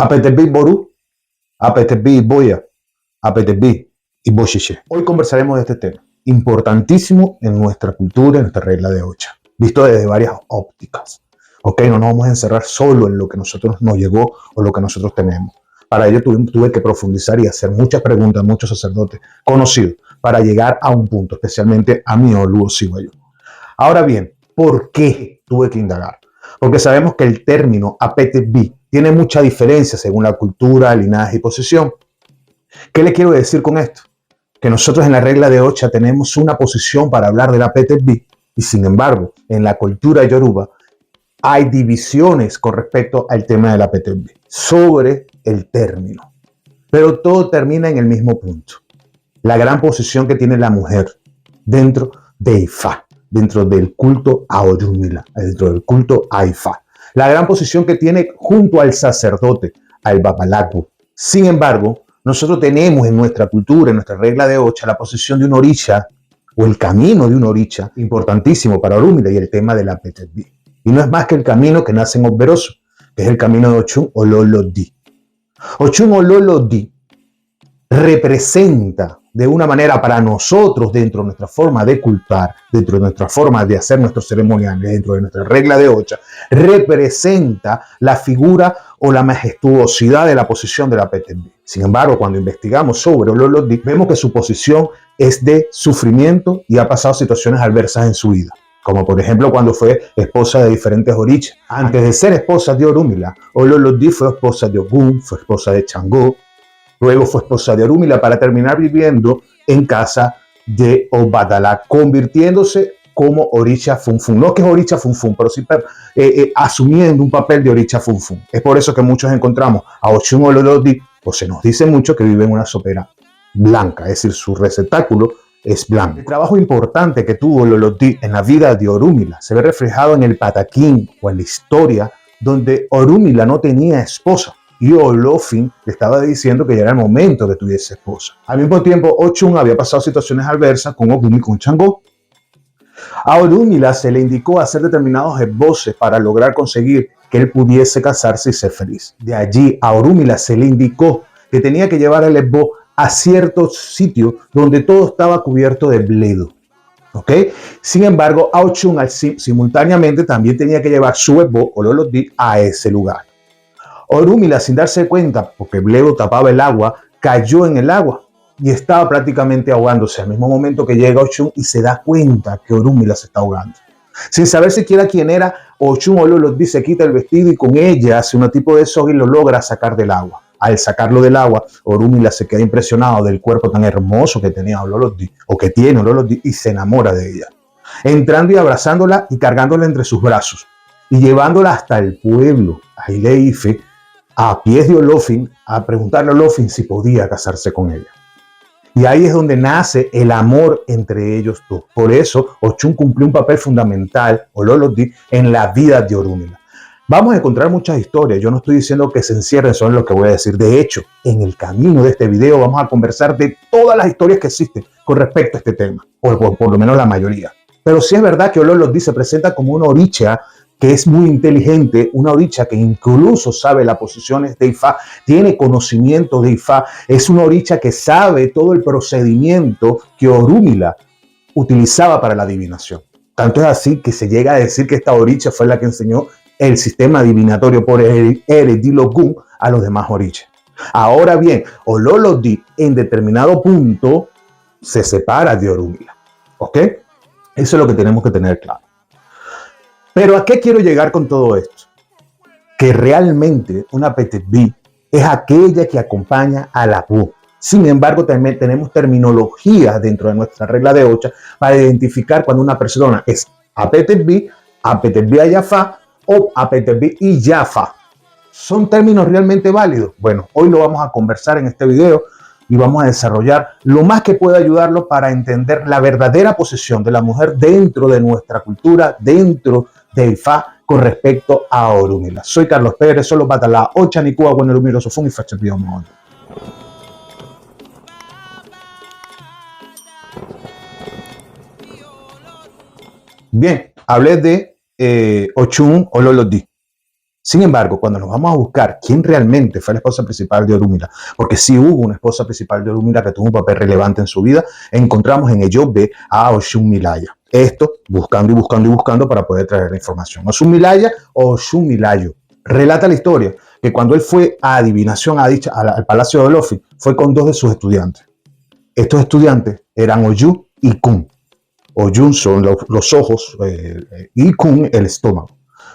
Apetebi Boru, Apetebi Boya, Apetebi y Boshiche. Hoy conversaremos de este tema, importantísimo en nuestra cultura, en nuestra regla de Ocha, visto desde varias ópticas. Ok, no nos vamos a encerrar solo en lo que nosotros nos llegó o lo que nosotros tenemos. Para ello tuve que profundizar y hacer muchas preguntas a muchos sacerdotes conocidos para llegar a un punto, especialmente a mí, Oluo Sigüeyo. Ahora bien, ¿por qué tuve que indagar? Porque sabemos que el término Apetebi tiene mucha diferencia según la cultura, linaje y posición. ¿Qué le quiero decir con esto? Que nosotros en la regla de Ocha tenemos una posición para hablar del Apetebi y sin embargo en la cultura yoruba hay divisiones con respecto al tema del Apetebi sobre el término. Pero todo termina en el mismo punto. La gran posición que tiene la mujer dentro de Ifá, dentro del culto a Orunmila, dentro del culto a Ifá. La gran posición que tiene junto al sacerdote, al Babalaku. Sin embargo, nosotros tenemos en nuestra cultura, en nuestra regla de Ocha, la posición de un orisha o el camino de un orisha, importantísimo para Orunmila y el tema del Apetebi. Y no es más que el camino que nace en Obveroso, que es el camino de Ochun Ololodi. Ochun Ololodi representa de una manera para nosotros, dentro de nuestra forma de cultar, dentro de nuestra forma de hacer nuestros ceremoniales, dentro de nuestra regla de Ocha, representa la figura o la majestuosidad de la posición de la Apetebi. Sin embargo, cuando investigamos sobre Ololodi, vemos que su posición es de sufrimiento y ha pasado situaciones adversas en su vida. Como por ejemplo cuando fue esposa de diferentes orichas. Antes de ser esposa de Orunmila, Ololodi fue esposa de Ogun, fue esposa de Changó, luego fue esposa de Orunmila para terminar viviendo en casa de Obadala, convirtiéndose como Orisha Funfun. No que es Orisha Funfun, pero sí asumiendo un papel de Orisha Funfun. Es por eso que muchos encontramos a Ochun Ololodi, o se nos dice mucho que vive en una sopera blanca, es decir, su receptáculo es blanco. El trabajo importante que tuvo Ololodi en la vida de Orunmila se ve reflejado en el Pataquín o en la historia donde Orunmila no tenía esposa y Olofin le estaba diciendo que ya era el momento de que tuviese esposa. Al mismo tiempo, Ochun había pasado situaciones adversas con Ogun y con Changó. A Orunmila se le indicó hacer determinados esboces para lograr conseguir que él pudiese casarse y ser feliz. De allí a Orunmila se le indicó que tenía que llevar el esbozo a cierto sitio donde todo estaba cubierto de bledo. ¿Ok? Sin embargo, a Ochun simultáneamente también tenía que llevar su esbozo o Ololodi a ese lugar. Orunmila, sin darse cuenta, porque bledo tapaba el agua, cayó en el agua y estaba prácticamente ahogándose al mismo momento que llega Ochun y se da cuenta que Orunmila se está ahogando. Sin saber siquiera quién era, Ochun Ololodi se quita el vestido y con ella hace un tipo de soga y lo logra sacar del agua. Al sacarlo del agua, Orunmila se queda impresionado del cuerpo tan hermoso que tenía Ololodi, o que tiene Ololodi, y se enamora de ella. Entrando y abrazándola y cargándola entre sus brazos y llevándola hasta el pueblo, a Ile-Ife, a pies de Olofin, a preguntarle a Olofin si podía casarse con ella. Y ahí es donde nace el amor entre ellos dos. Por eso, Ochun cumplió un papel fundamental, Ololodi, en la vida de Orunmila. Vamos a encontrar muchas historias. Yo no estoy diciendo que se encierren solo en lo que voy a decir. De hecho, en el camino de este video vamos a conversar de todas las historias que existen con respecto a este tema, o por lo menos la mayoría. Pero sí es verdad que Ololodi se presenta como una oricha que es muy inteligente, una oricha que incluso sabe las posiciones de Ifá, tiene conocimiento de Ifá, es una oricha que sabe todo el procedimiento que Orunmila utilizaba para la adivinación. Tanto es así que se llega a decir que esta oricha fue la que enseñó el sistema adivinatorio por Eredilogun a los demás orichas. Ahora bien, Ololodi en determinado punto se separa de Orunmila. ¿Ok? Eso es lo que tenemos que tener claro. Pero ¿a qué quiero llegar con todo esto? Que realmente una Apetebi es aquella que acompaña a la Bu. Sin embargo, también tenemos terminologías dentro de nuestra regla de Ocha para identificar cuando una persona es Apetebi, Apetebi Ayafa o Apetebi y Yafa. ¿Son términos realmente válidos? Bueno, hoy lo vamos a conversar en este video y vamos a desarrollar lo más que pueda ayudarlo para entender la verdadera posición de la mujer dentro de nuestra cultura, dentro de Ifá, con respecto a Orunmila. Soy Carlos Pérez, solo Batalá, Ocha Nikua, bueno, Orunmila, Sofún y Fachapío. Bien, hablé de Ochun Ololodi. Sin embargo, cuando nos vamos a buscar quién realmente fue la esposa principal de Orúmila, porque sí hubo una esposa principal de Orúmila que tuvo un papel relevante en su vida, encontramos en Eyobe a Oshun-Milaya. Esto buscando y buscando y buscando para poder traer la información. Oshun-Milaya o Oshun-Milayo. Relata la historia que cuando él fue a adivinación al palacio de Olofin, fue con dos de sus estudiantes. Estos estudiantes eran Oyu y Kun. Oyun son los ojos y Kun el estómago.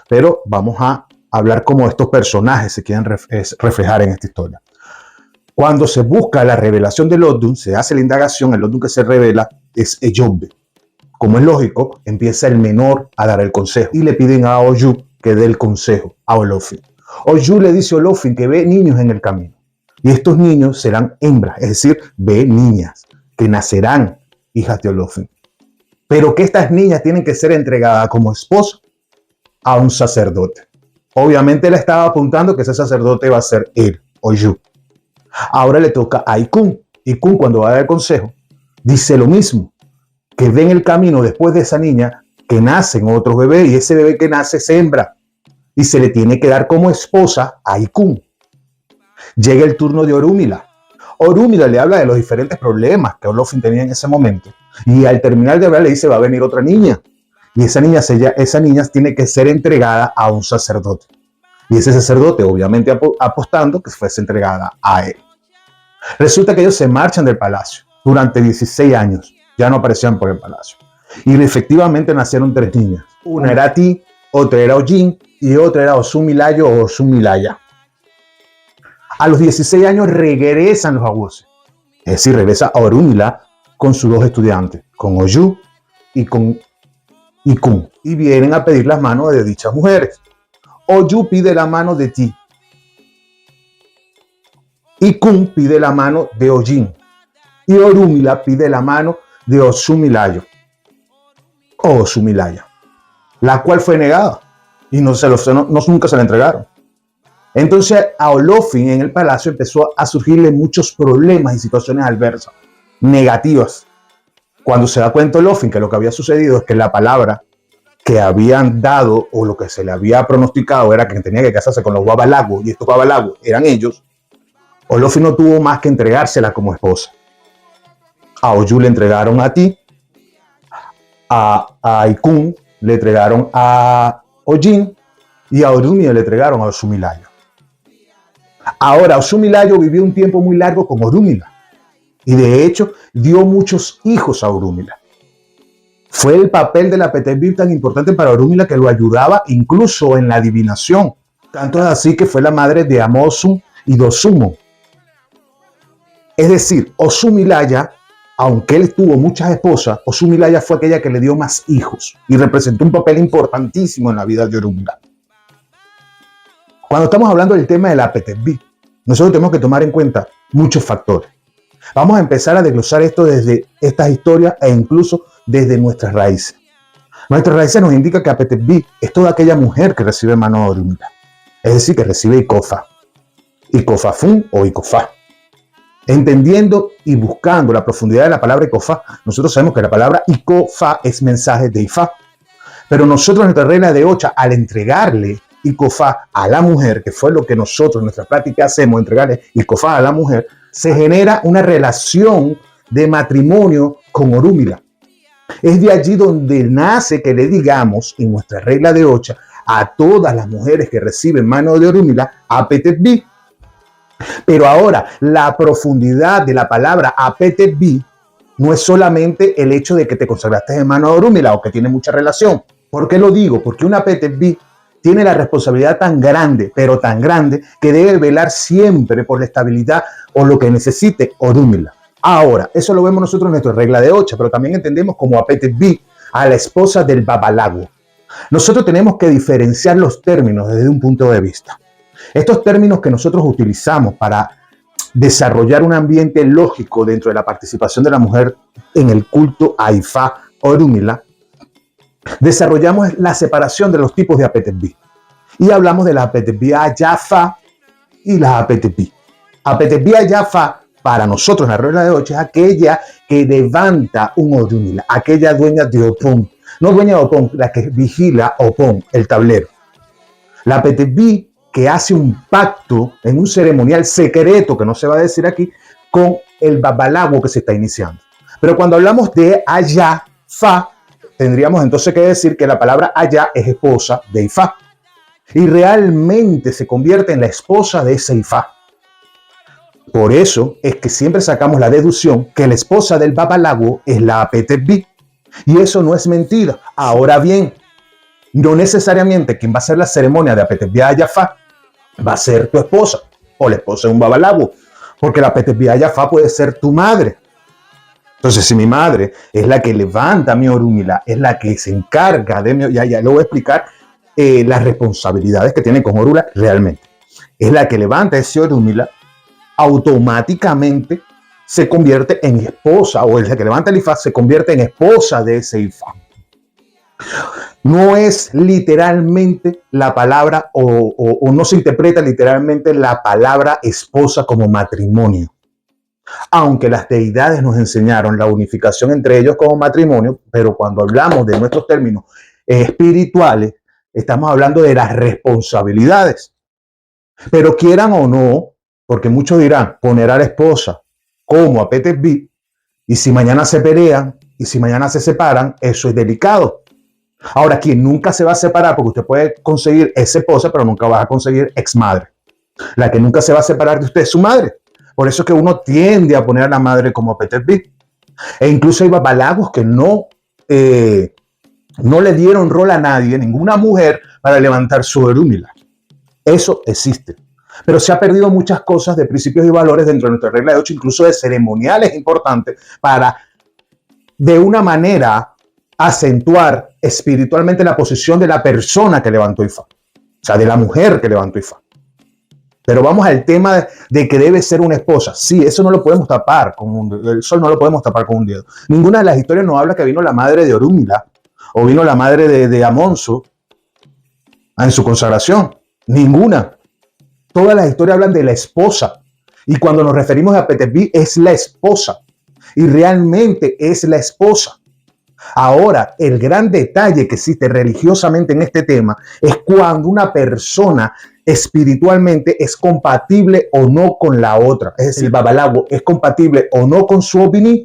Pero vamos a hablar cómo estos personajes se quieren reflejar en esta historia. Cuando se busca la revelación del Odun, se hace la indagación, el Odun que se revela es Eyobe. Como es lógico, empieza el menor a dar el consejo y le piden a Oyu que dé el consejo a Olofin. Oyu le dice a Olofin que ve niños en el camino y estos niños serán hembras, es decir, ve niñas que nacerán hijas de Olofin, pero que estas niñas tienen que ser entregadas como esposa a un sacerdote. Obviamente le estaba apuntando que ese sacerdote va a ser él, Oyu. Ahora le toca a Ikun. Ikun, cuando va a dar el consejo, dice lo mismo, que ve en el camino después de esa niña que nacen otros bebés y ese bebé que nace es hembra y se le tiene que dar como esposa a Ikun. Llega el turno de Orúmila. Orúmila le habla de los diferentes problemas que Olofin tenía en ese momento y al terminar de hablar le dice va a venir otra niña y esa niña tiene que ser entregada a un sacerdote y ese sacerdote obviamente apostando que fuese entregada a él. Resulta que ellos se marchan del palacio durante 16 años, ya no aparecían por el palacio y efectivamente nacieron 3 niñas. Una era Ti, otra era Ojin y otra era Oshun-Milayo o Oshun-Milaya. A los 16 años regresan los Awose, es decir, regresa a Orúmila con sus 2 estudiantes, con Oyu y con Ikun, y vienen a pedir las manos de dichas mujeres. Oyu pide la mano de Ti, Ikun pide la mano de Ojin y Orúmila pide la mano de Oshun-Milayo o Oshun-Milaya, la cual fue negada y nunca se la entregaron. Entonces a Olofin en el palacio empezó a surgirle muchos problemas y situaciones adversas, negativas. Cuando se da cuenta Olofin que lo que había sucedido es que la palabra que habían dado o lo que se le había pronosticado era que tenía que casarse con los Guabalagos y estos Guabalagos eran ellos, Olofin no tuvo más que entregársela como esposa. A Oyu le entregaron a Ti, a Ikun le entregaron a Ojin y a Orúmila le entregaron a Oshun-Milayo. Ahora, Oshun-Milayo vivió un tiempo muy largo con Orúmila y de hecho dio muchos hijos a Orúmila. Fue el papel de la Apetep-bi tan importante para Orúmila que lo ayudaba incluso en la adivinación. Tanto es así que fue la madre de Amosun y Dosunmo. Es decir, Oshun-Milaya, aunque él tuvo muchas esposas, Oshun-Milaya fue aquella que le dio más hijos y representó un papel importantísimo en la vida de Orúmila. Cuando estamos hablando del tema de la Apetep-bi, nosotros tenemos que tomar en cuenta muchos factores. Vamos a empezar a desglosar esto desde estas historias e incluso desde nuestras raíces. Nuestras raíces nos indican que Apetep-bi es toda aquella mujer que recibe mano de Orúmila, es decir, que recibe Ikofa, Ikofafun o Ikofa. Entendiendo y buscando la profundidad de la palabra Ikofa, nosotros sabemos que la palabra Ikofa es mensaje de Ifá. Pero nosotros en nuestra regla de Ocha, al entregarle Ikofa a la mujer, que fue lo que nosotros en nuestra práctica hacemos, entregarle Ikofa a la mujer, se genera una relación de matrimonio con Orúmila. Es de allí donde nace que le digamos en nuestra regla de Ocha a todas las mujeres que reciben mano de Orúmila, Apetep-bi. Pero ahora, la profundidad de la palabra Apetep-bi no es solamente el hecho de que te consagraste en mano de Orúmila o que tiene mucha relación. ¿Por qué lo digo? Porque una Apetep-bi tiene la responsabilidad tan grande, pero tan grande, que debe velar siempre por la estabilidad o lo que necesite Orúmila. Ahora, eso lo vemos nosotros en nuestra regla de Ocha, pero también entendemos como Apetep-bi a la esposa del Babalago. Nosotros tenemos que diferenciar los términos desde un punto de vista. Estos términos que nosotros utilizamos para desarrollar un ambiente lógico dentro de la participación de la mujer en el culto a Ifá Orúmila, desarrollamos la separación de los tipos de Apetep-bi y hablamos de la Apetep-bi Ayafa y la Apetep-bi. Apetep-bi Ayafa para nosotros en la regla de Ocha es aquella que levanta un Orúmila, aquella dueña de Opón, no dueña de Opón, la que vigila Opón, el tablero. La Apetep-bi que hace un pacto en un ceremonial secreto que no se va a decir aquí con el babalawo que se está iniciando. Pero cuando hablamos de Aya, Fa, tendríamos entonces que decir que la palabra Aya es esposa de Ifá y realmente se convierte en la esposa de ese Ifá. Por eso es que siempre sacamos la deducción que la esposa del babalawo es la Apetep-B. Y eso no es mentira. Ahora bien, no necesariamente quien va a hacer la ceremonia de Apetep-B Ayafa va a ser tu esposa o la esposa de un babalawo, porque la Apetep-B Ayafa puede ser tu madre. Entonces, si mi madre es la que levanta mi Orúmila, es la que se encarga de mi, ya le voy a explicar las responsabilidades que tiene con Orúmila realmente. Es la que levanta ese Orúmila, automáticamente se convierte en esposa, o el que levanta el Ifá se convierte en esposa de ese Ifá. No es literalmente la palabra, o no se interpreta literalmente la palabra esposa como matrimonio. Aunque las deidades nos enseñaron la unificación entre ellos como matrimonio, pero cuando hablamos de nuestros términos espirituales, estamos hablando de las responsabilidades. Pero quieran o no, porque muchos dirán, poner a la esposa como Apetep-B, y si mañana se pelean, y si mañana se separan, eso es delicado. Ahora, quien nunca se va a separar, porque usted puede conseguir esa esposa, pero nunca va a conseguir ex madre. La que nunca se va a separar de usted es su madre. Por eso es que uno tiende a poner a la madre como Apetep-B. E incluso hay babalagos que no le dieron rol a nadie, ninguna mujer, para levantar su Orúmila. Eso existe. Pero se ha perdido muchas cosas de principios y valores dentro de nuestra regla de 8, incluso de ceremoniales importantes, para de una manera acentuar espiritualmente la posición de la persona que levantó Ifá, o sea, de la mujer que levantó Ifá. Pero vamos al tema de que debe ser una esposa. Sí, eso no lo podemos tapar el sol no lo podemos tapar con un dedo. Ninguna de las historias nos habla que vino la madre de Orúmila o vino la madre de Amonso en su consagración. Ninguna. Todas las historias hablan de la esposa. Y cuando nos referimos a Apetep-B, es la esposa. Y realmente es la esposa. Ahora, el gran detalle que existe religiosamente en este tema es cuando una persona espiritualmente es compatible o no con la otra. Es decir, el babalawo es compatible o no con su Obini.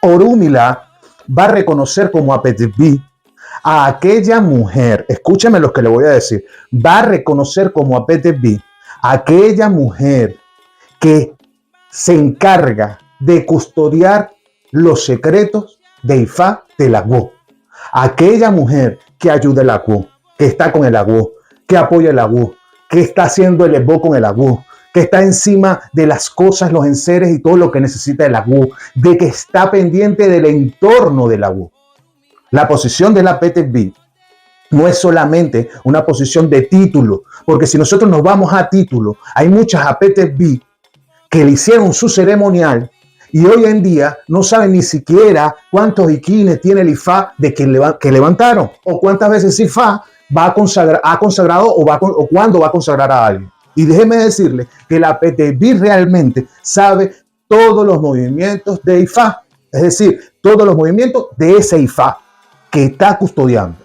Orúmila va a reconocer como Apetep-B a aquella mujer, escúcheme lo que le voy a decir, va a reconocer como Apetep-B a aquella mujer que se encarga de custodiar los secretos de Ifá del Agó. Aquella mujer que ayuda el Agó, que está con el Agó, que apoya el Agó, que está haciendo el Ebó con el Agó, que está encima de las cosas, los enseres y todo lo que necesita el Agó, de que está pendiente del entorno del Agó. La posición de la Apetep-B no es solamente una posición de título, porque si nosotros nos vamos a título, hay muchas Apetep-B que le hicieron su ceremonial y hoy en día no saben ni siquiera cuántos iquines tiene el Ifá de que levantaron, o cuántas veces Ifá ha consagrado o cuándo va a consagrar a alguien. Y déjeme decirle que la Apetep-B realmente sabe todos los movimientos de Ifá, es decir, todos los movimientos de ese Ifá que está custodiando.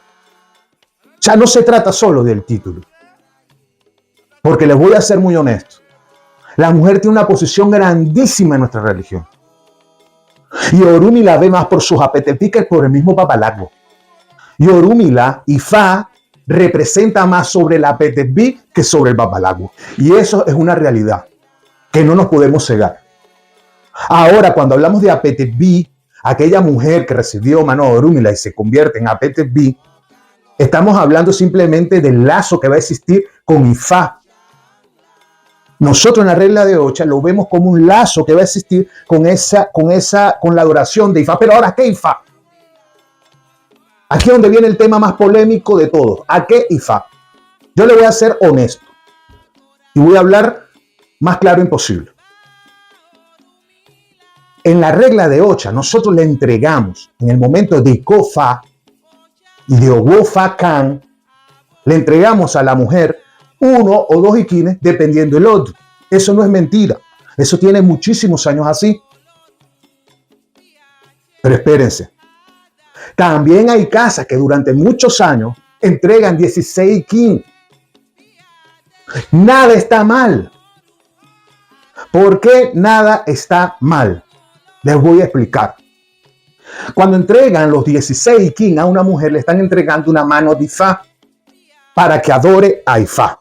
Ya no se trata solo del título, porque les voy a ser muy honesto. La mujer tiene una posición grandísima en nuestra religión. Y Orúmila ve más por sus Apetep-B que por el mismo babalawo. Y Orúmila, Ifá, representa más sobre la Apetep-B que sobre el babalawo. Y eso es una realidad que no nos podemos cegar. Ahora, cuando hablamos de Apetep-B, aquella mujer que recibió mano de Orúmila y se convierte en Apetep-B, estamos hablando simplemente del lazo que va a existir con Ifá. Nosotros en la regla de Ocha lo vemos como un lazo que va a existir con la adoración de Ifá. Pero ahora, ¿qué Ifá? Aquí es donde viene el tema más polémico de todos. ¿A qué Ifá? Yo le voy a ser honesto y voy a hablar más claro imposible. En la regla de Ocha, nosotros le entregamos en el momento de Ikofa y de Ogofa Kan, le entregamos a la mujer 1 o 2 iquines dependiendo del otro. Eso no es mentira. Eso tiene muchísimos años así. Pero espérense. También hay casas que durante muchos años entregan 16 kin. Nada está mal. ¿Por qué nada está mal? Les voy a explicar. Cuando entregan los 16 kin a una mujer, le están entregando una mano de Ifá para que adore a Ifá.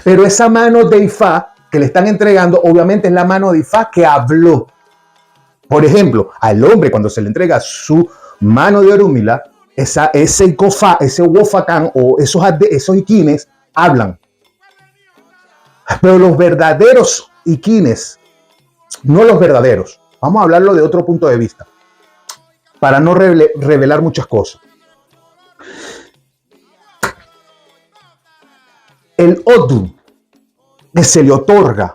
Pero esa mano de Ifá que le están entregando, obviamente es la mano de Ifá que habló. Por ejemplo, al hombre cuando se le entrega su mano de Orúmila, ese Icofá, ese Wofacán o esos Iquines hablan. Pero los verdaderos Iquines, no los verdaderos, vamos a hablarlo de otro punto de vista, para no revelar muchas cosas. El Odu que se le otorga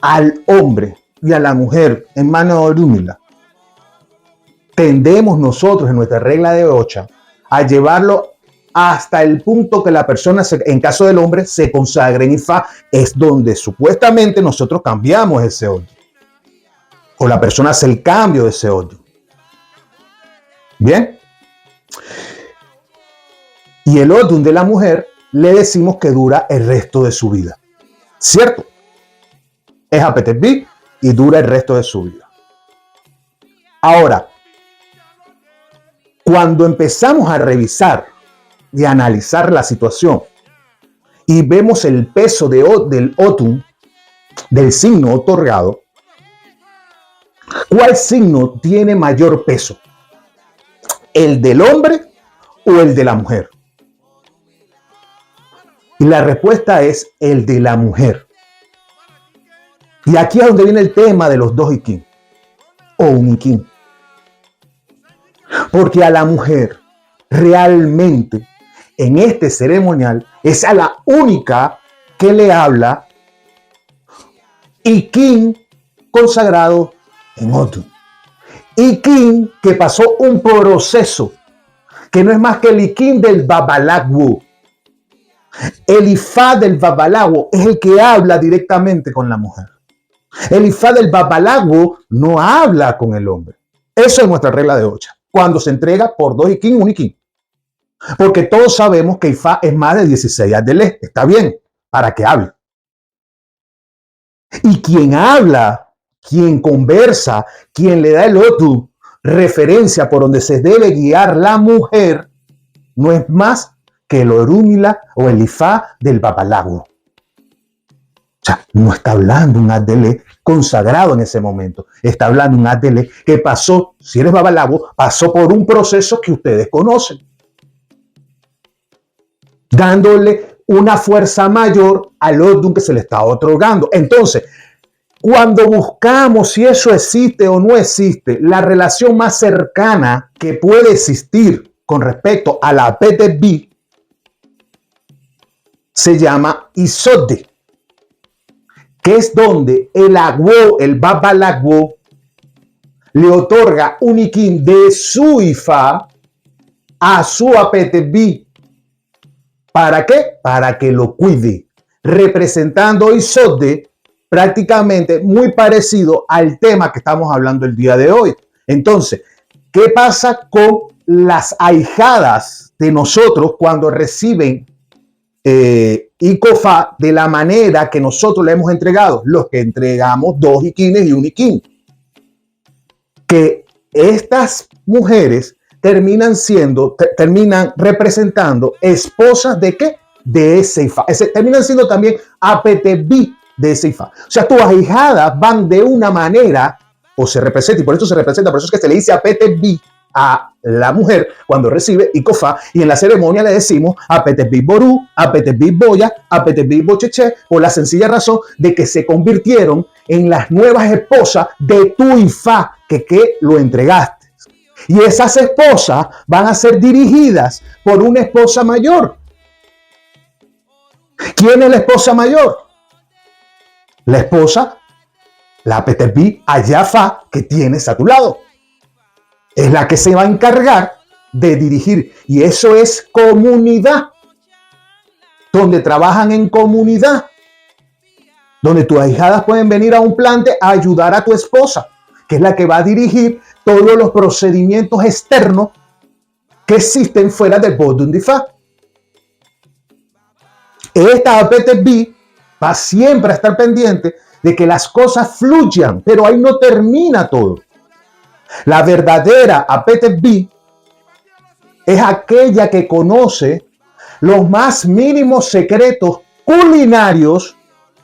al hombre y a la mujer en mano de Orúmila, tendemos nosotros en nuestra regla de Ocha a llevarlo hasta el punto que la persona, en caso del hombre, se consagre en Ifá. Es donde supuestamente nosotros cambiamos ese odio. O la persona hace el cambio de ese odio. ¿Bien? Y el odum de la mujer le decimos que dura el resto de su vida. ¿Cierto? Es Apetebí y dura el resto de su vida. Ahora, cuando empezamos a revisar y a analizar la situación y vemos el peso del Otum, del signo otorgado, ¿cuál signo tiene mayor peso? ¿El del hombre o el de la mujer? Y la respuesta es el de la mujer. Y aquí es donde viene el tema de los dos Iquín o un Iquín. Porque a la mujer realmente en este ceremonial es a la única que le habla Iquín consagrado en Otum. Iquín que pasó un proceso que no es más que el Iquín del Babalagwo. El Ifá del Babalagwo es el que habla directamente con la mujer. El Ifá del Babalagwo no habla con el hombre. Eso es nuestra regla de Ocha. Cuando se entrega por dos Iquín, un Iquín. Porque todos sabemos que Ifá es más de 16 Adelé. Está bien, para que hable. Y quien habla, quien conversa, quien le da el Otu, referencia por donde se debe guiar la mujer, no es más que el Orúmila o el Ifá del Babalagwo. O sea, no está hablando un Adelé consagrado en ese momento. Está hablando un Adelé que pasó, si eres Babalagwo, pasó por un proceso que ustedes conocen, dándole una fuerza mayor al Odum que se le está otorgando. Entonces, cuando buscamos si eso existe o no existe, la relación más cercana que puede existir con respecto a la PTB se llama Isode, que es donde el Agwo, el Babalagwo, le otorga un Iquín de su Ifá a su APTB. ¿Para qué? Para que lo cuide, representando Isode prácticamente muy parecido al tema que estamos hablando el día de hoy. Entonces, ¿qué pasa con las ahijadas de nosotros cuando reciben Icofá de la manera que nosotros le hemos entregado? Los que entregamos dos Iquines y un Iquín. Que estas mujeres terminan representando esposas de ¿qué? De ese Ifá. Terminan siendo también APTB de ese Ifá. O sea, tus ahijadas van de una manera, o se representa, y por eso se representa, por eso es que se le dice APTB a la mujer cuando recibe Icofá, y en la ceremonia le decimos APTB Ború, APTB Boya, APTB Bocheche, por la sencilla razón de que se convirtieron en las nuevas esposas de tu Ifá que lo entregaste. Y esas esposas van a ser dirigidas por una esposa mayor. ¿Quién es la esposa mayor? La esposa, la PTB Ayafa que tienes a tu lado. Es la que se va a encargar de dirigir. Y eso es comunidad. Donde trabajan en comunidad. Donde tus ahijadas pueden venir a un plante a ayudar a tu esposa, que es la que va a dirigir todos los procedimientos externos que existen fuera del Bodun Difa. Esta APTB va siempre a estar pendiente de que las cosas fluyan, pero ahí no termina todo. La verdadera APTB es aquella que conoce los más mínimos secretos culinarios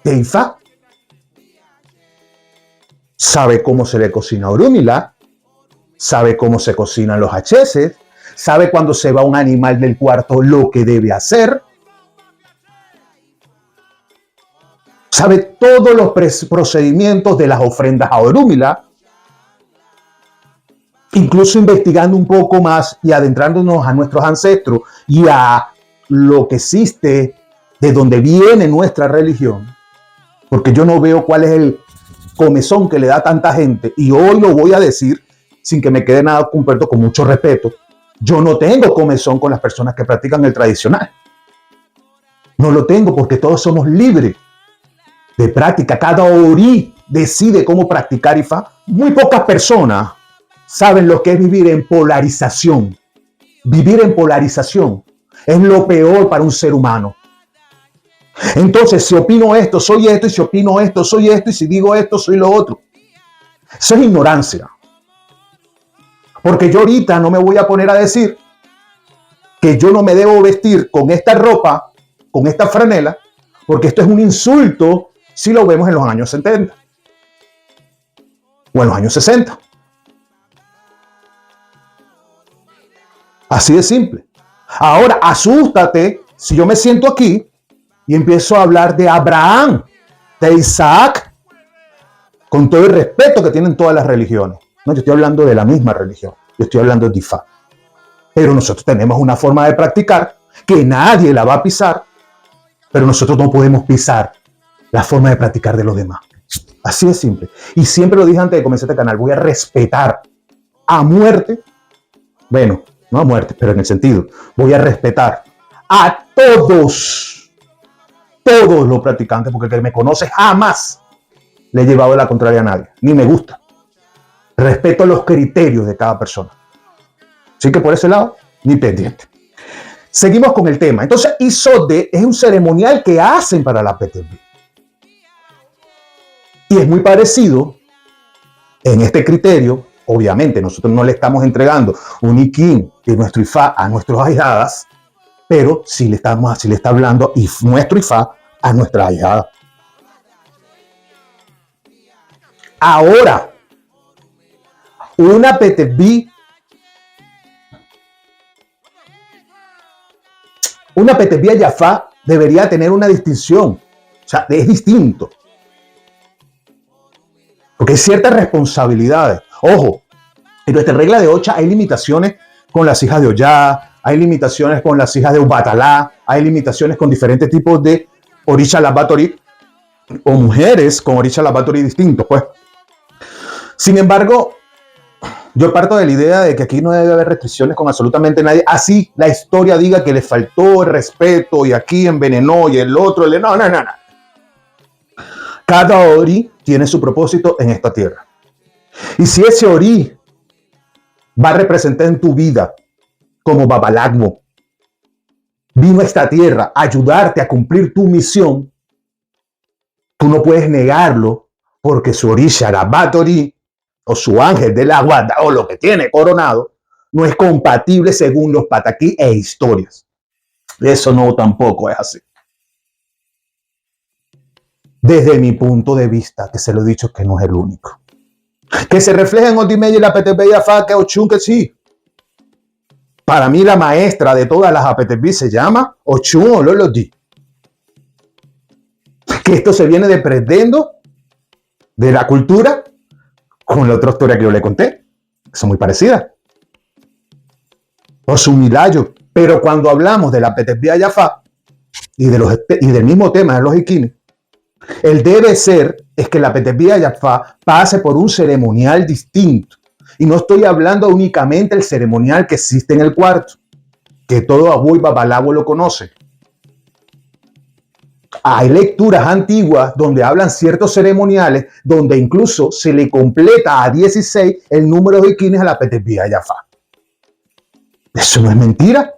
de Ifá. Sabe cómo se le cocina Orúmila, sabe cómo se cocinan los hacheses, sabe cuando se va un animal del cuarto lo que debe hacer, sabe todos los procedimientos de las ofrendas a Orúmila, incluso investigando un poco más y adentrándonos a nuestros ancestros y a lo que existe de donde viene nuestra religión, porque yo no veo cuál es el comezón que le da a tanta gente, y hoy lo voy a decir sin que me quede nada cumplido, con mucho respeto. Yo no tengo comezón con las personas que practican el tradicional. No lo tengo porque todos somos libres de práctica. Cada orí decide cómo practicar Ifá. Muy pocas personas saben lo que es vivir en polarización. Vivir en polarización es lo peor para un ser humano. Entonces, si opino esto, soy esto, y si opino esto, soy esto, y si digo esto, soy lo otro. Eso es ignorancia. Porque yo ahorita no me voy a poner a decir que yo no me debo vestir con esta ropa, con esta franela, porque esto es un insulto si lo vemos en los años 70 o en los años 60. Así de simple. Ahora, asústate si yo me siento aquí y empiezo a hablar de Abraham, de Isaac, con todo el respeto que tienen todas las religiones. No, yo estoy hablando de la misma religión. Yo estoy hablando de Ifá. Pero nosotros tenemos una forma de practicar que nadie la va a pisar, pero nosotros no podemos pisar la forma de practicar de los demás. Así de simple. Y siempre lo dije antes de comenzar este canal, voy a respetar a muerte, bueno, no a muerte, pero en el sentido, voy a respetar a todos los practicantes, porque el que me conoce jamás le he llevado la contraria a nadie, ni me gusta. Respeto los criterios de cada persona. Así que por ese lado, ni pendiente. Seguimos con el tema. Entonces, Isode es un ceremonial que hacen para la PTB. Y es muy parecido en este criterio. Obviamente, nosotros no le estamos entregando un Ikin de nuestro Ifá a nuestros ahijadas, pero sí le está hablando nuestro Ifá a nuestra ahijada. Ahora, una PTB Ayafá debería tener una distinción. O sea, es distinto. Porque hay ciertas responsabilidades. Ojo, en nuestra regla de Ocha hay limitaciones con las hijas de Ollá, hay limitaciones con las hijas de Ubatalá, hay limitaciones con diferentes tipos de Orisha Labatori o mujeres con Orisha Labatori distintos, pues. Sin embargo, yo parto de la idea de que aquí no debe haber restricciones con absolutamente nadie. Así la historia diga que le faltó el respeto y aquí envenenó y el otro le... No. Cada Ori tiene su propósito en esta tierra. Y si ese Ori va a representar en tu vida como Babalagmo, vino a esta tierra a ayudarte a cumplir tu misión, tú no puedes negarlo porque su Orisha Labatori o su ángel de la guarda o lo que tiene coronado no es compatible según los pataquí e historias. Eso no tampoco es así. Desde mi punto de vista, que se lo he dicho que no es el único. Que se refleja en Otimeya y la PTB y Afá, que Ochun, que sí. Para mí la maestra de todas las APTB se llama Ochun Ololodi. Que esto se viene desprendiendo de la cultura con la otra historia que yo le conté. Son muy parecidas. O su milayo. Pero cuando hablamos de la PTB Ayafá y del mismo tema de los Ikines, el debe ser es que la PTB Ayafá pase por un ceremonial distinto. Y no estoy hablando únicamente del ceremonial que existe en el cuarto, que todo Abu y Babalago lo conoce. Hay lecturas antiguas donde hablan ciertos ceremoniales, donde incluso se le completa a 16 el número de Ikines a la PTB Ayafá. Eso no es mentira.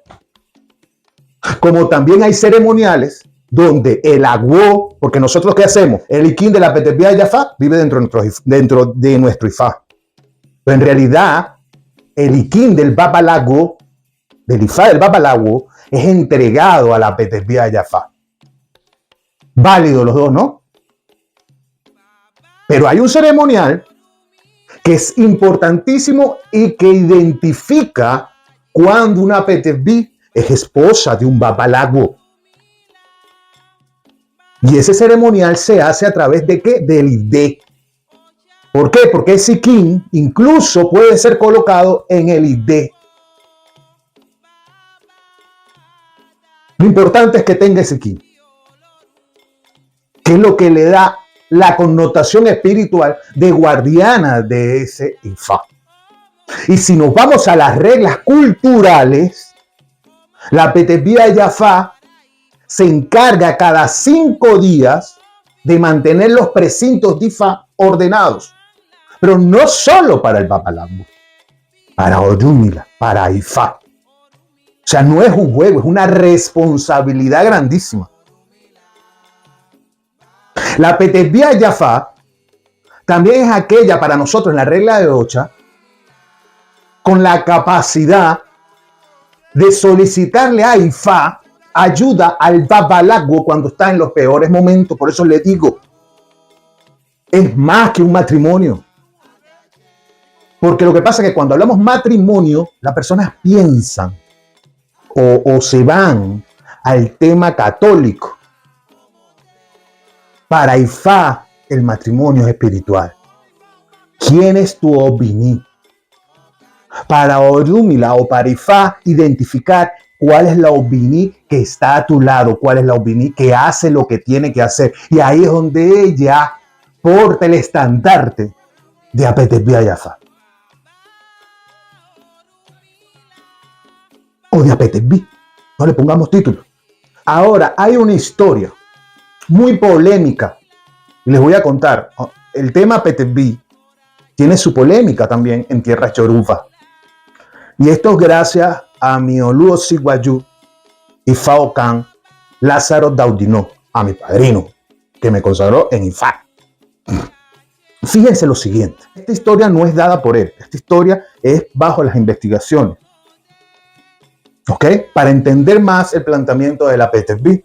Como también hay ceremoniales donde el agua, porque nosotros ¿qué hacemos? El iquín de la Petebía de Jaffa vive dentro de nuestro Ifá. Pero en realidad, el iquín del Babalago, del Ifá del Babalago, es entregado a la Petebía de Jaffa. Válido los dos, ¿no? Pero hay un ceremonial que es importantísimo y que identifica cuando una Petebí es esposa de un Babalago. Y ese ceremonial se hace a través de ¿qué? Del Ide. ¿Por qué? Porque ese iquín incluso puede ser colocado en el Ide. Lo importante es que tenga ese iquín, que es lo que le da la connotación espiritual de guardiana de ese Ifá. Y si nos vamos a las reglas culturales, la Petebía de Jaffa se encarga cada 5 días de mantener los precintos de Ifá ordenados. Pero no solo para el Babalago, para Orúmila, para Ifá. O sea, no es un juego, es una responsabilidad grandísima. La Petebía de Jaffa también es aquella para nosotros en la regla de Ocha con la capacidad de solicitarle a Ifá ayuda al Babalago cuando está en los peores momentos. Por eso le digo, es más que un matrimonio. Porque lo que pasa es que cuando hablamos matrimonio, las personas piensan o se van al tema católico. Para Ifá, el matrimonio es espiritual. ¿Quién es tu Obini? Para Orúmila o para Ifá, identificar cuál es la Obini que está a tu lado, cuál es la Obini que hace lo que tiene que hacer. Y ahí es donde ella porta el estandarte de Petebía de Jaffa. O de Petebí. No le pongamos título. Ahora, hay una historia muy polémica. Y les voy a contar. El tema Petebí tiene su polémica también en tierra chorufa. Y esto es gracias a mi Olúo Siguayú y Faocan Lázaro Daudinó, a mi padrino, que me consagró en Ifá. Fíjense lo siguiente. Esta historia no es dada por él. Esta historia es bajo las investigaciones. ¿Ok? Para entender más el planteamiento de la Petebí.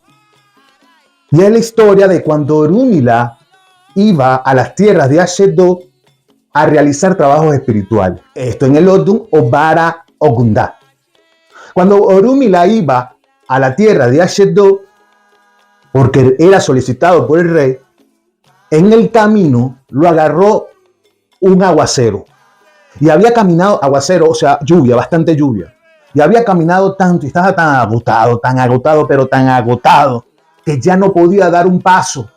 Y es la historia de cuando Orúmila iba a las tierras de Ashdod a realizar trabajos espirituales. Esto en el Odun o Bara Ogunda. Cuando Orúmila iba a la tierra de Ashdod, porque era solicitado por el rey, en el camino lo agarró un aguacero. Y había caminado, aguacero, o sea, lluvia, bastante lluvia. Y había caminado tanto y estaba tan agotado, pero tan agotado, que ya no podía dar un paso.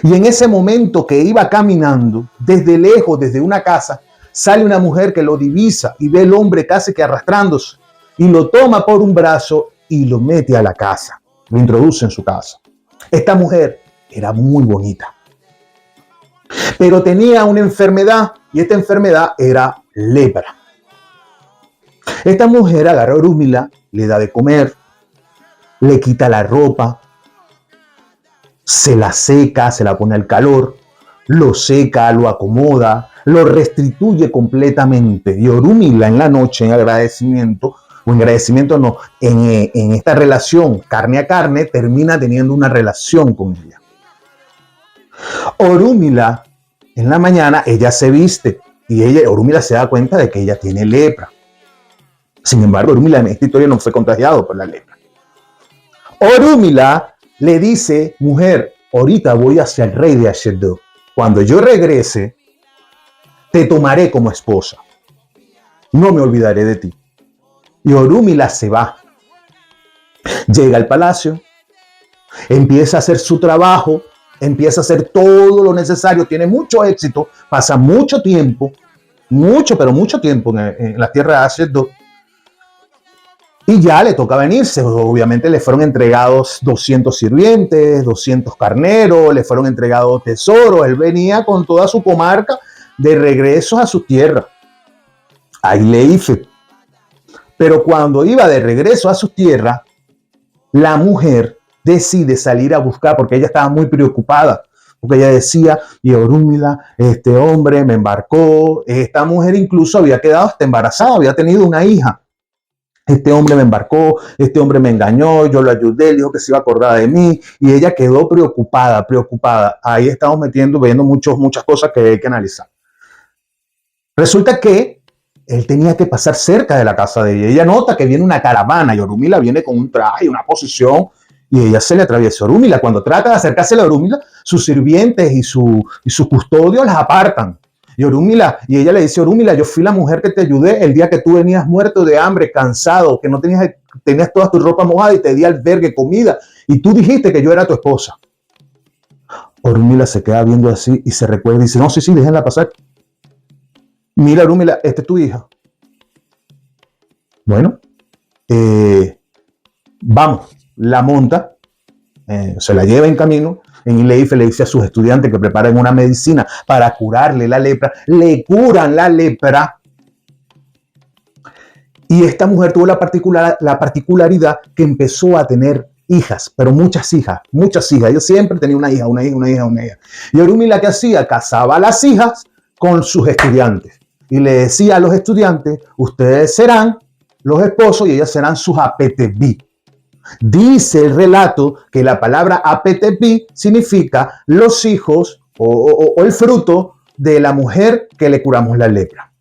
Y en ese momento que iba caminando, desde lejos, desde una casa, sale una mujer que lo divisa y ve al hombre casi que arrastrándose y lo toma por un brazo y lo mete a la casa, lo introduce en su casa. Esta mujer era muy bonita, pero tenía una enfermedad y esta enfermedad era lepra. Esta mujer agarra a Orúmila, le da de comer, le quita la ropa, se la seca, se la pone al calor, lo seca, lo acomoda, lo restituye completamente. Y Orúmila en la noche, en agradecimiento no, en esta relación carne a carne, termina teniendo una relación con ella. Orúmila, en la mañana, ella se viste y Orúmila se da cuenta de que ella tiene lepra. Sin embargo, Orúmila en esta historia no fue contagiado por la lepra. Orúmila le dice, mujer, ahorita voy hacia el rey de Ashdod. Cuando yo regrese, te tomaré como esposa. No me olvidaré de ti. Y Orúmila se va. Llega al palacio, empieza a hacer su trabajo, empieza a hacer todo lo necesario, tiene mucho éxito, pasa mucho tiempo, pero mucho tiempo en la tierra de Ashdod. Y ya le toca venirse. Obviamente le fueron entregados 200 sirvientes, 200 carneros, le fueron entregados tesoros. Él venía con toda su comarca de regreso a su tierra, a Ileife. Pero cuando iba de regreso a su tierra, la mujer decide salir a buscar porque ella estaba muy preocupada. Porque ella decía, y Orúmila, este hombre me embarcó. Esta mujer incluso había quedado hasta embarazada, había tenido una hija. Este hombre me embarcó, este hombre me engañó, yo lo ayudé, dijo que se iba a acordar de mí y ella quedó preocupada, preocupada. Ahí estamos viendo muchas cosas que hay que analizar. Resulta que él tenía que pasar cerca de la casa de ella. Ella nota que viene una caravana y Orúmila viene con un traje, una posición, y ella se le atraviesa. Orúmila, cuando trata de acercarse a Orúmila, sus sirvientes y su custodio las apartan. Y ella le dice, Orúmila, yo fui la mujer que te ayudé el día que tú venías muerto de hambre, cansado, que no tenías toda tu ropa mojada y te di albergue, comida, y tú dijiste que yo era tu esposa. Orúmila se queda viendo así y se recuerda y dice, no, sí, déjenla pasar. Mira, Orúmila, esta es tu hija. Bueno, vamos, la monta, se la lleva en camino. En Ileife le dice a sus estudiantes que preparen una medicina para curarle la lepra. Le curan la lepra. Y esta mujer tuvo la particularidad que empezó a tener hijas, pero muchas hijas. Ella siempre tenía una hija. Y Orúmila, ¿qué hacía? Casaba a las hijas con sus estudiantes. Y le decía a los estudiantes, ustedes serán los esposos y ellas serán sus apetebí. Dice el relato que la palabra apetebí significa los hijos o el fruto de la mujer que le curamos la lepra.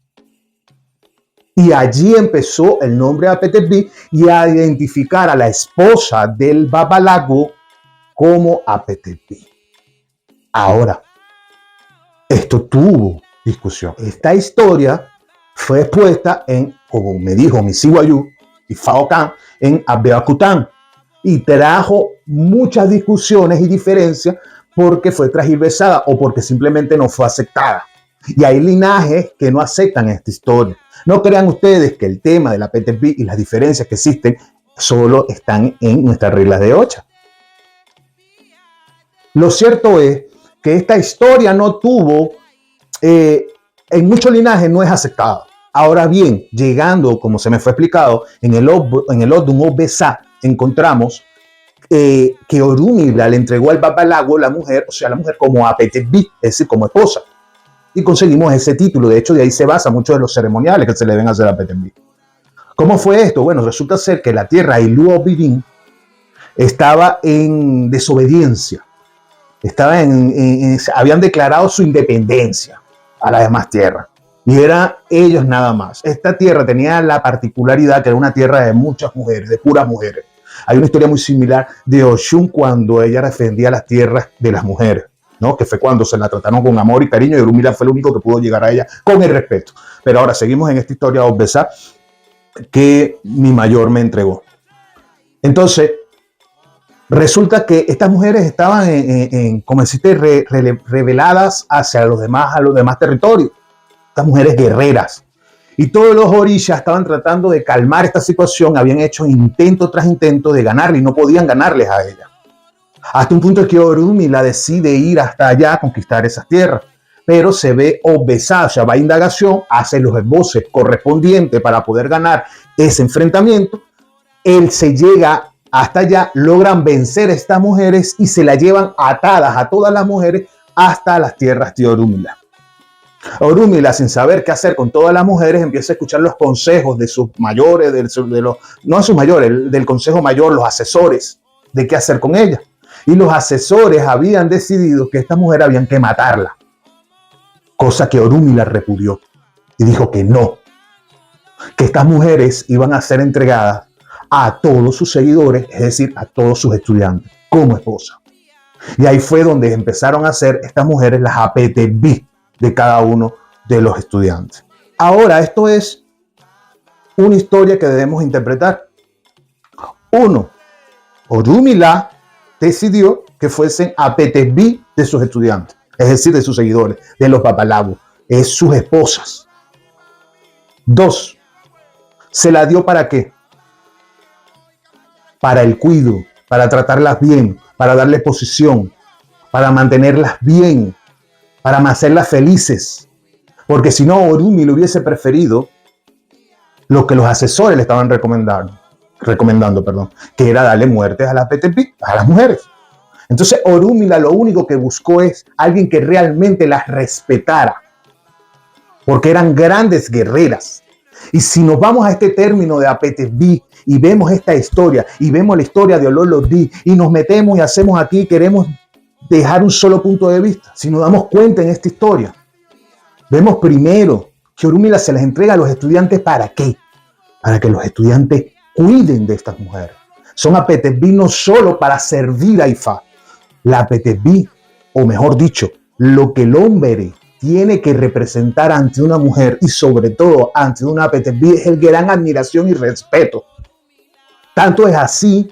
Y allí empezó el nombre apetebí y a identificar a la esposa del babalago como apetebí. Ahora, esto tuvo discusión. Esta historia fue expuesta como me dijo Misiwayú y Faocan, en Abeacután, y trajo muchas discusiones y diferencias porque fue transgiversada o porque simplemente no fue aceptada. Y hay linajes que no aceptan esta historia. No crean ustedes que el tema de la PTP y las diferencias que existen solo están en nuestras reglas de Ocha. Lo cierto es que esta historia no tuvo, en muchos linajes no es aceptada. Ahora bien, llegando, como se me fue explicado, en el Odun Obesa encontramos que Orúmila le entregó al babalago la mujer como apetebí, es decir, como esposa. Y conseguimos ese título. De hecho, de ahí se basa muchos de los ceremoniales que se le ven a hacer a apetebí. ¿Cómo fue esto? Bueno, resulta ser que la tierra Iluobirín estaba en desobediencia. Habían declarado su independencia a las demás tierras. Y eran ellos nada más. Esta tierra tenía la particularidad que era una tierra de muchas mujeres, de puras mujeres. Hay una historia muy similar de Oshun cuando ella defendía las tierras de las mujeres, ¿no? Que fue cuando se la trataron con amor y cariño y Orúmila fue el único que pudo llegar a ella con el respeto. Pero ahora seguimos en esta historia de Obesa que mi mayor me entregó. Entonces, resulta que estas mujeres estaban, como deciste, reveladas hacia los demás territorios. Estas mujeres guerreras. Y todos los orillas estaban tratando de calmar esta situación, habían hecho intento tras intento de ganarle y no podían ganarles a ella. Hasta un punto que Orúmila decide ir hasta allá a conquistar esas tierras, pero se ve obesada, o sea, va a indagación, hace los esboces correspondientes para poder ganar ese enfrentamiento. Él se llega hasta allá, logran vencer a estas mujeres y se la llevan atadas a todas las mujeres hasta las tierras de Orúmila. Orúmila, sin saber qué hacer con todas las mujeres, empieza a escuchar los consejos de sus mayores, del consejo mayor, los asesores, de qué hacer con ella. Y los asesores habían decidido que esta mujer habían que matarla, cosa que Orúmila repudió y dijo que no, que estas mujeres iban a ser entregadas a todos sus seguidores, es decir, a todos sus estudiantes, como esposa. Y ahí fue donde empezaron a ser estas mujeres las apetebí de cada uno de los estudiantes. Ahora, esto es una historia que debemos interpretar. Uno, Orúmila decidió que fuesen apetebí de sus estudiantes, es decir, de sus seguidores, de los babalagos, es sus esposas. Dos, se la dio ¿para qué? Para el cuido, para tratarlas bien, para darle posición, para mantenerlas bien, para hacerlas felices. Porque si no, Orúmila hubiese preferido lo que los asesores le estaban recomendando, que era darle muerte a las PTP, a las mujeres. Entonces Orúmila lo único que buscó es alguien que realmente las respetara, porque eran grandes guerreras. Y si nos vamos a este término de Apetesbi y vemos esta historia y vemos la historia de Ololodi y nos metemos y hacemos aquí, queremos dejar un solo punto de vista. Si nos damos cuenta en esta historia, vemos primero que Orúmila se les entrega a los estudiantes. ¿Para qué? Para que los estudiantes cuiden de estas mujeres. Son Apetesbi no solo para servir a Ifá. La Apetesbi, o mejor dicho, lo que el hombre tiene que representar ante una mujer y sobre todo ante una Apetesbi es el gran admiración y respeto. Tanto es así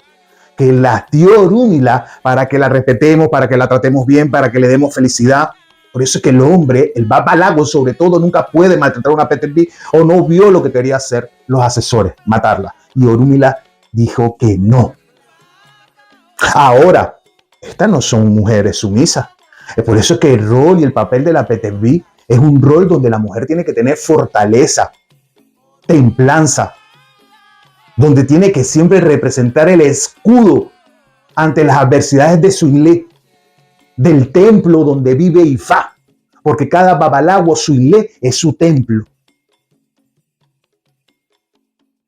que la dio Orúmila para que la respetemos, para que la tratemos bien, para que le demos felicidad. Por eso es que el hombre, el babalago sobre todo, nunca puede maltratar a una Apetesbi o no vio lo que quería hacer los asesores, matarla. Y Orúmila dijo que no. Ahora, estas no son mujeres sumisas. Es por eso que el rol y el papel de la Apetesbi es un rol donde la mujer tiene que tener fortaleza, templanza, donde tiene que siempre representar el escudo ante las adversidades de su ilé, del templo donde vive Ifá, porque cada babalago, su ilé, es su templo.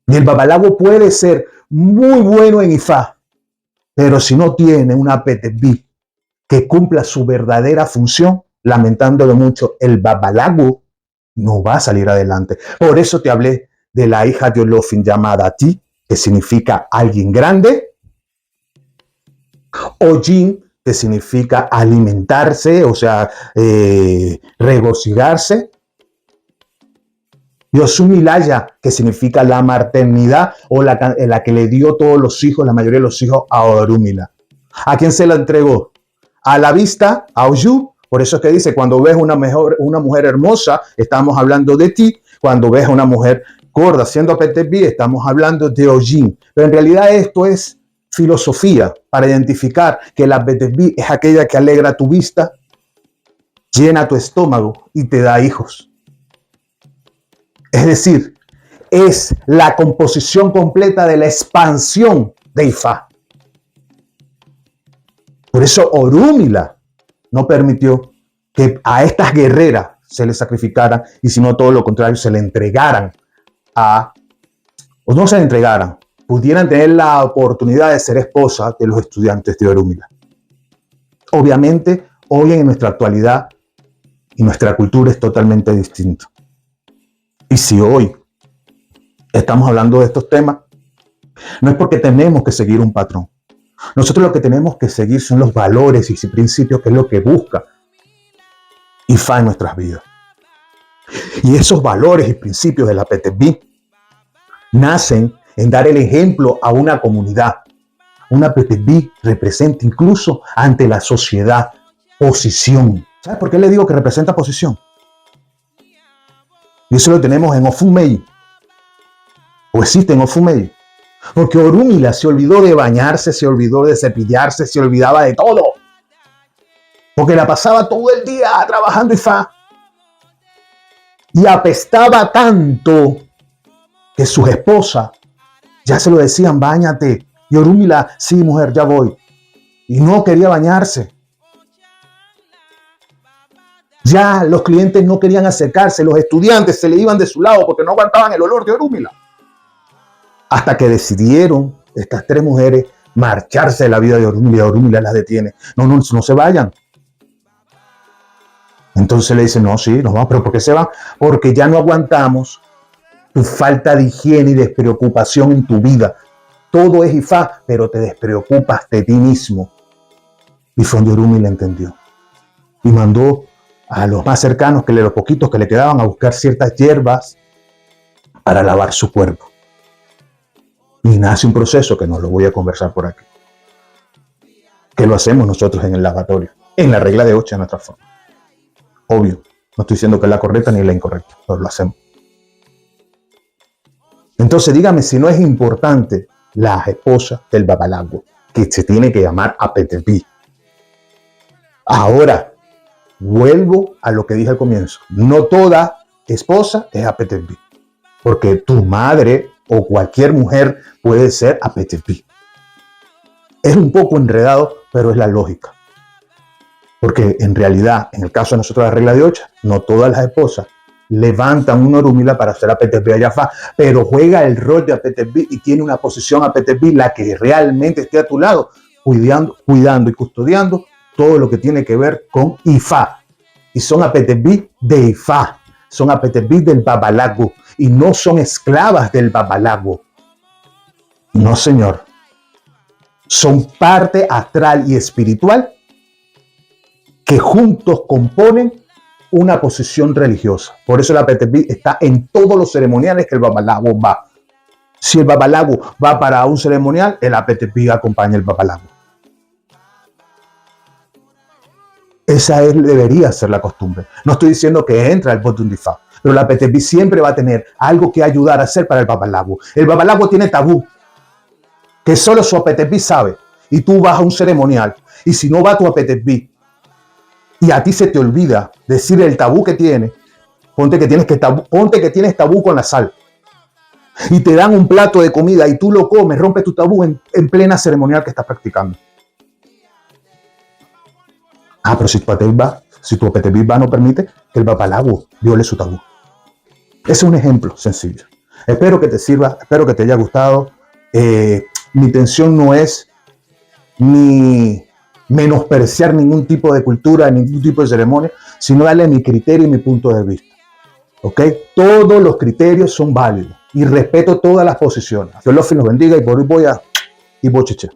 Y el babalago puede ser muy bueno en Ifá, pero si no tiene una Apetesbi que cumpla su verdadera función, lamentándolo mucho, el babalago no va a salir adelante. Por eso te hablé de la hija de Olofin llamada Ti, que significa alguien grande, Ojin, que significa alimentarse, o sea, regocijarse, y Osumilaya, que significa la maternidad o la que le dio todos los hijos, la mayoría de los hijos a Orúmila. ¿A quién se la entregó? A la vista, a Oyu. Por eso es que dice, cuando ves una mujer hermosa, estamos hablando de ti. Cuando ves a una mujer gorda siendo Apetesbi, estamos hablando de Ojin. Pero en realidad esto es filosofía para identificar que la Apetesbi es aquella que alegra tu vista, llena tu estómago y te da hijos. Es decir, es la composición completa de la expansión de Ifá. Por eso Orúmila no permitió que a estas guerreras se les sacrificaran y sino todo lo contrario, se le entregaran o no se le entregaran, pudieran tener la oportunidad de ser esposa de los estudiantes de Orúmila. Obviamente, hoy en nuestra actualidad y nuestra cultura es totalmente distinto. Y si hoy estamos hablando de estos temas, no es porque tenemos que seguir un patrón. Nosotros lo que tenemos que seguir son los valores y principios, que es lo que busca Ifá en nuestras vidas. Y esos valores y principios de la Apetesbi nacen en dar el ejemplo a una comunidad. Una Apetesbi representa incluso ante la sociedad posición. ¿Sabes por qué le digo que representa posición? Y eso lo tenemos en Ofumei. O existe en Ofumei. Porque Orúmila se olvidó de bañarse, se olvidó de cepillarse, se olvidaba de todo. Porque la pasaba todo el día trabajando Ifá. Y apestaba tanto que sus esposas ya se lo decían, báñate. Y Orúmila, sí, mujer, ya voy. Y no quería bañarse. Ya los clientes no querían acercarse, los estudiantes se le iban de su lado porque no aguantaban el olor de Orúmila. Hasta que decidieron estas tres mujeres marcharse de la vida de Orúmila. Orúmila las detiene. No se vayan. Entonces le dicen, no, sí, nos vamos. ¿Pero por qué se van? Porque ya no aguantamos tu falta de higiene y despreocupación en tu vida. Todo es Ifá, pero te despreocupas de ti mismo. Y fue donde Orúmila entendió. Y mandó a los más cercanos, los poquitos que le quedaban, a buscar ciertas hierbas para lavar su cuerpo. Y nace un proceso que no lo voy a conversar por aquí. Que lo hacemos nosotros en el lavatorio, en la regla de 8 de nuestra forma. Obvio, no estoy diciendo que es la correcta ni la incorrecta, pero lo hacemos. Entonces dígame si no es importante la esposa del babalago, que se tiene que llamar Apetesbi. Ahora, vuelvo a lo que dije al comienzo. No toda esposa es Apetesbi. Porque tu madre o cualquier mujer puede ser apetepí. Es un poco enredado, pero es la lógica. Porque en realidad, en el caso de nosotros la regla de 8, no todas las esposas levantan una orumila para hacer apetepí a Jafá, pero juega el rol de apetepí y tiene una posición apetepí, la que realmente esté a tu lado, cuidando y custodiando todo lo que tiene que ver con Ifá. Y son apetepí de Ifá, son apetepí del babalago y no son esclavas del babalago. No, señor. Son parte astral y espiritual que juntos componen una posición religiosa. Por eso el apetepí está en todos los ceremoniales que el babalago va. Si el babalago va para un ceremonial, el apetepí acompaña el babalago. Esa debería ser la costumbre. No estoy diciendo que entra el voto de Ifá, pero el apetepí siempre va a tener algo que ayudar a hacer para el babalago. El babalago tiene tabú, que solo su apetepí sabe. Y tú vas a un ceremonial, y si no va tu apetepí, y a ti se te olvida decir el tabú que tiene, ponte que tienes tabú con la sal, y te dan un plato de comida y tú lo comes, rompes tu tabú en plena ceremonial que estás practicando. Pero si tu apetepí va, no permite que el babalago viole su tabú. Ese es un ejemplo sencillo. Espero que te sirva, espero que te haya gustado. Mi intención no es ni menospreciar ningún tipo de cultura, ningún tipo de ceremonia, sino darle mi criterio y mi punto de vista. ¿Ok? Todos los criterios son válidos y respeto todas las posiciones. Dios los bendiga y por hoy voy a bocheche.